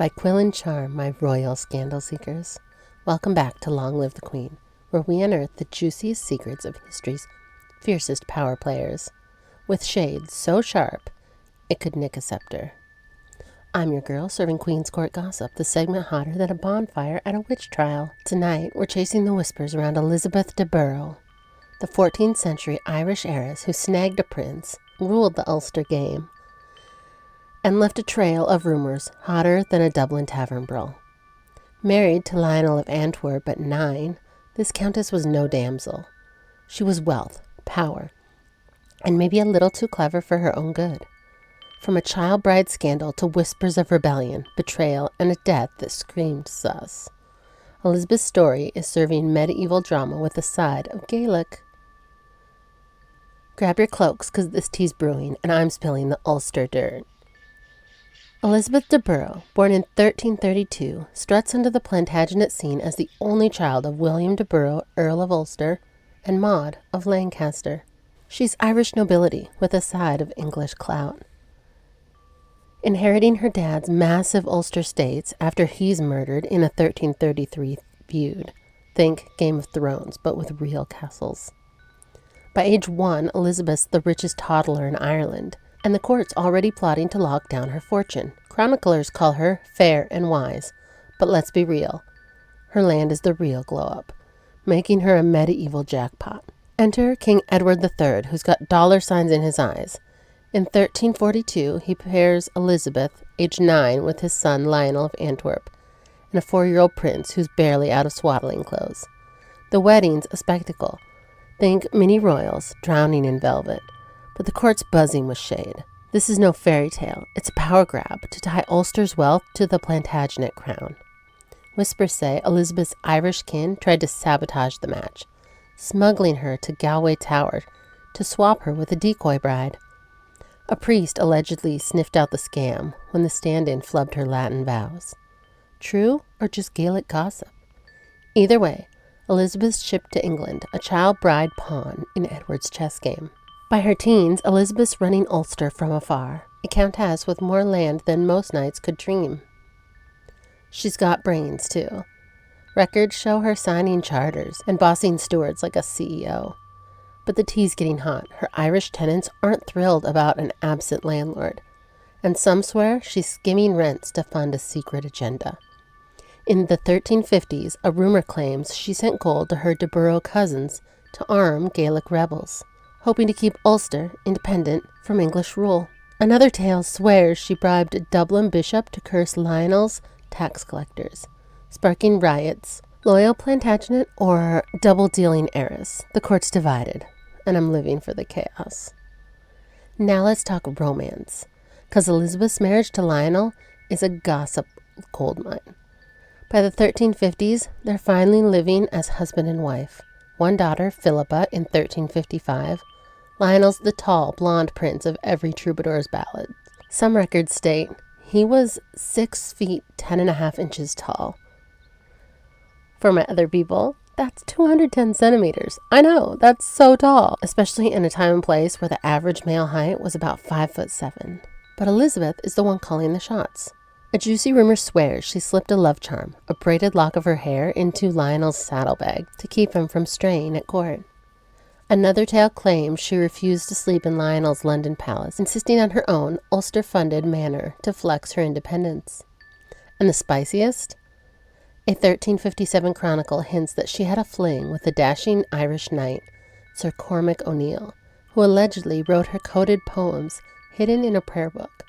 By quill and charm, my royal scandal seekers, welcome back to Long Live the Queen, where we unearth the juiciest secrets of history's fiercest power players, with shades so sharp it could nick a scepter. I'm your girl, serving Queen's Court gossip, the segment hotter than a bonfire at a witch trial. Tonight, we're chasing the whispers around Elizabeth de Burgh, the 14th century Irish heiress who snagged a prince, ruled the Ulster game, and left a trail of rumors hotter than a Dublin tavern brawl. Married to Lionel of Antwerp at 9, this countess was no damsel. She was wealth, power, and maybe a little too clever for her own good. From a child bride scandal to whispers of rebellion, betrayal, and a death that screamed sus, Elizabeth's story is serving medieval drama with a side of Gaelic. Grab your cloaks, because this tea's brewing, and I'm spilling the Ulster dirt. Elizabeth de Burgh, born in 1332, struts into the Plantagenet scene as the only child of William de Burgh, Earl of Ulster, and Maud of Lancaster. She's Irish nobility with a side of English clout, inheriting her dad's massive Ulster estates after he's murdered in a 1333 feud. Think Game of Thrones, but with real castles. By age 1, Elizabeth's the richest toddler in Ireland, and the court's already plotting to lock down her fortune. Chroniclers call her fair and wise, but let's be real. Her land is the real glow-up, making her a medieval jackpot. Enter King Edward III, who's got dollar signs in his eyes. In 1342, he pairs Elizabeth, age 9, with his son Lionel of Antwerp, and a 4-year-old prince who's barely out of swaddling clothes. The wedding's a spectacle. Think mini royals drowning in velvet. But the court's buzzing with shade. This is no fairy tale. It's a power grab to tie Ulster's wealth to the Plantagenet crown. Whispers say Elizabeth's Irish kin tried to sabotage the match, smuggling her to Galway Tower to swap her with a decoy bride. A priest allegedly sniffed out the scam when the stand-in flubbed her Latin vows. True or just Gaelic gossip? Either way, Elizabeth's shipped to England, a child bride pawn in Edward's chess game. By her teens, Elizabeth's running Ulster from afar, a countess with more land than most knights could dream. She's got brains, too. Records show her signing charters and bossing stewards like a CEO. But the tea's getting hot. Her Irish tenants aren't thrilled about an absent landlord, and some swear she's skimming rents to fund a secret agenda. In the 1350s, a rumor claims she sent gold to her de Burgh cousins to arm Gaelic rebels, hoping to keep Ulster independent from English rule. Another tale swears she bribed a Dublin bishop to curse Lionel's tax collectors, sparking riots. Loyal Plantagenet or double-dealing heiress? The court's divided, and I'm living for the chaos. Now let's talk romance, because Elizabeth's marriage to Lionel is a gossip goldmine. By the 1350s, they're finally living as husband and wife. One daughter, Philippa, in 1355. Lionel's the tall, blonde prince of every troubadour's ballad. Some records state he was 6 feet 10.5 inches tall. For my other people, that's 210 centimeters. I know, that's so tall, especially in a time and place where the average male height was about 5'7". But Elizabeth is the one calling the shots. A juicy rumor swears she slipped a love charm, a braided lock of her hair, into Lionel's saddlebag to keep him from straying at court. Another tale claims she refused to sleep in Lionel's London palace, insisting on her own Ulster-funded manor to flex her independence. And the spiciest? A 1357 chronicle hints that she had a fling with a dashing Irish knight, Sir Cormac O'Neill, who allegedly wrote her coded poems hidden in a prayer book.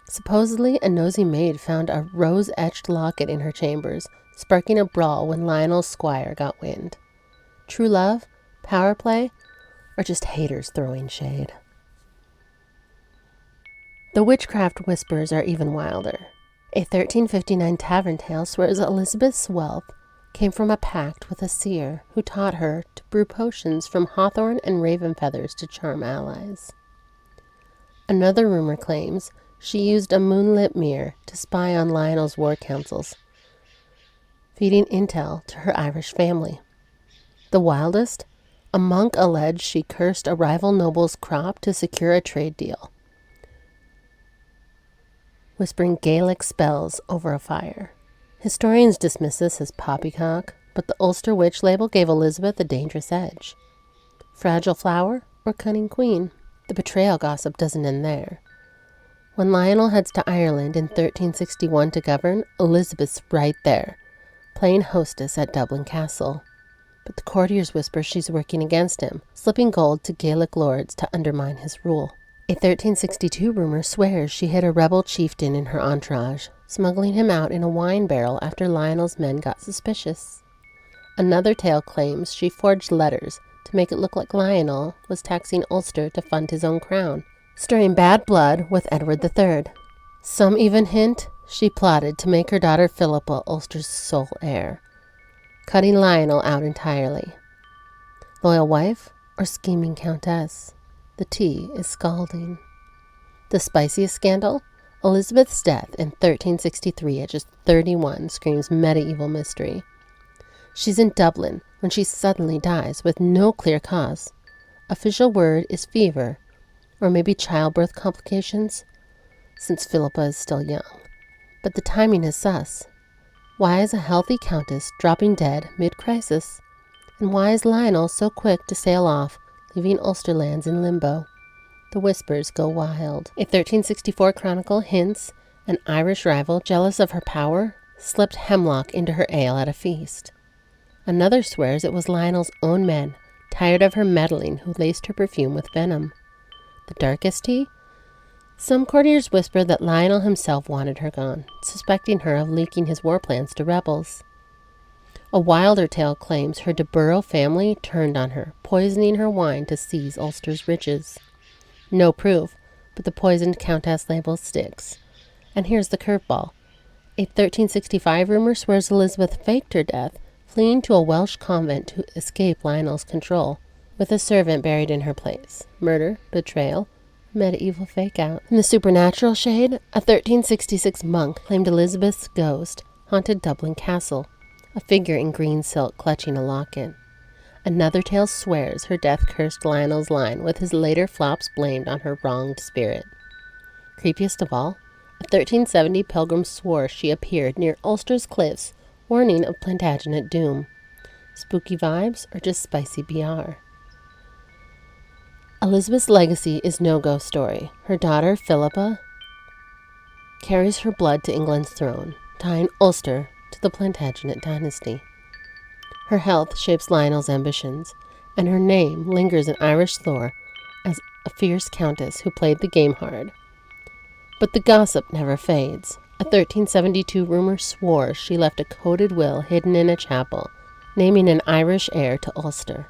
Supposedly, a nosy maid found a rose-etched locket in her chambers, sparking a brawl when Lionel's squire got wind. True love? Power play? Or just haters throwing shade? The witchcraft whispers are even wilder. A 1359 tavern tale swears Elizabeth's wealth came from a pact with a seer who taught her to brew potions from hawthorn and raven feathers to charm allies. Another rumor claims she used a moonlit mirror to spy on Lionel's war councils, feeding intel to her Irish family. The wildest? A monk alleged she cursed a rival noble's crop to secure a trade deal, whispering Gaelic spells over a fire. Historians dismiss this as poppycock, but the Ulster witch label gave Elizabeth a dangerous edge. Fragile flower or cunning queen? The betrayal gossip doesn't end there. When Lionel heads to Ireland in 1361 to govern, Elizabeth's right there, playing hostess at Dublin Castle. But the courtiers whisper she's working against him, slipping gold to Gaelic lords to undermine his rule. A 1362 rumor swears she hid a rebel chieftain in her entourage, smuggling him out in a wine barrel after Lionel's men got suspicious. Another tale claims she forged letters to make it look like Lionel was taxing Ulster to fund his own crown, stirring bad blood with Edward III. Some even hint she plotted to make her daughter Philippa Ulster's sole heir, cutting Lionel out entirely. Loyal wife or scheming countess? The tea is scalding. The spiciest scandal? Elizabeth's death in 1363 at just 31 screams medieval mystery. She's in Dublin when she suddenly dies with no clear cause. Official word is fever, or maybe childbirth complications, since Philippa is still young. But the timing is sus. Why is a healthy countess dropping dead mid-crisis? And why is Lionel so quick to sail off, leaving Ulster lands in limbo? The whispers go wild. A 1364 chronicle hints an Irish rival, jealous of her power, slipped hemlock into her ale at a feast. Another swears it was Lionel's own men, tired of her meddling, who laced her perfume with venom. The darkest tea? Some courtiers whisper that Lionel himself wanted her gone, suspecting her of leaking his war plans to rebels. A wilder tale claims her de Burgh family turned on her, poisoning her wine to seize Ulster's riches. No proof, but the poisoned countess label sticks. And here's the curveball. A 1365 rumor swears Elizabeth faked her death, fleeing to a Welsh convent to escape Lionel's control, with a servant buried in her place. Murder, betrayal, medieval fake-out. In the supernatural shade, a 1366 monk claimed Elizabeth's ghost haunted Dublin Castle, a figure in green silk clutching a locket. Another tale swears her death cursed Lionel's line, with his later flops blamed on her wronged spirit. Creepiest of all, a 1370 pilgrim swore she appeared near Ulster's cliffs, warning of Plantagenet doom. Spooky vibes or just spicy BR? Elizabeth's legacy is no ghost story. Her daughter, Philippa, carries her blood to England's throne, tying Ulster to the Plantagenet dynasty. Her health shapes Lionel's ambitions, and her name lingers in Irish lore as a fierce countess who played the game hard. But the gossip never fades. A 1372 rumor swore she left a coded will hidden in a chapel, naming an Irish heir to Ulster.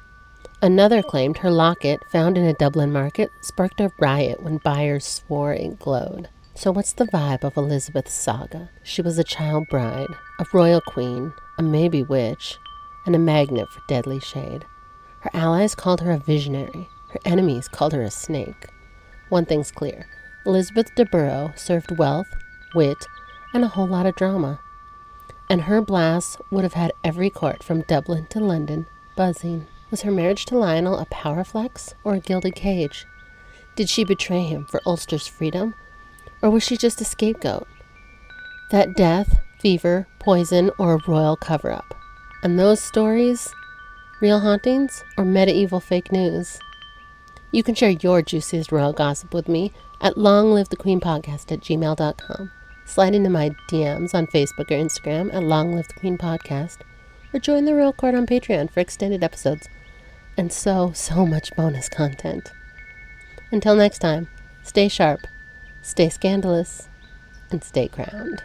Another claimed her locket, found in a Dublin market, sparked a riot when buyers swore it glowed. So what's the vibe of Elizabeth's saga? She was a child bride, a royal queen, a maybe witch, and a magnet for deadly shade. Her allies called her a visionary. Her enemies called her a snake. One thing's clear. Elizabeth de Burgh served wealth, wit, and a whole lot of drama. And her blasts would have had every court from Dublin to London buzzing. Was her marriage to Lionel a power flex or a gilded cage? Did she betray him for Ulster's freedom? Or was she just a scapegoat? That death, fever, poison, or a royal cover-up? And those stories? Real hauntings or medieval fake news? You can share your juiciest royal gossip with me at longlivethequeenpodcast@gmail.com. Slide into my DMs on Facebook or Instagram at Long Live the Queen Podcast, or join the Royal Court on Patreon for extended episodes and so much bonus content. Until next time, stay sharp, stay scandalous, and stay crowned.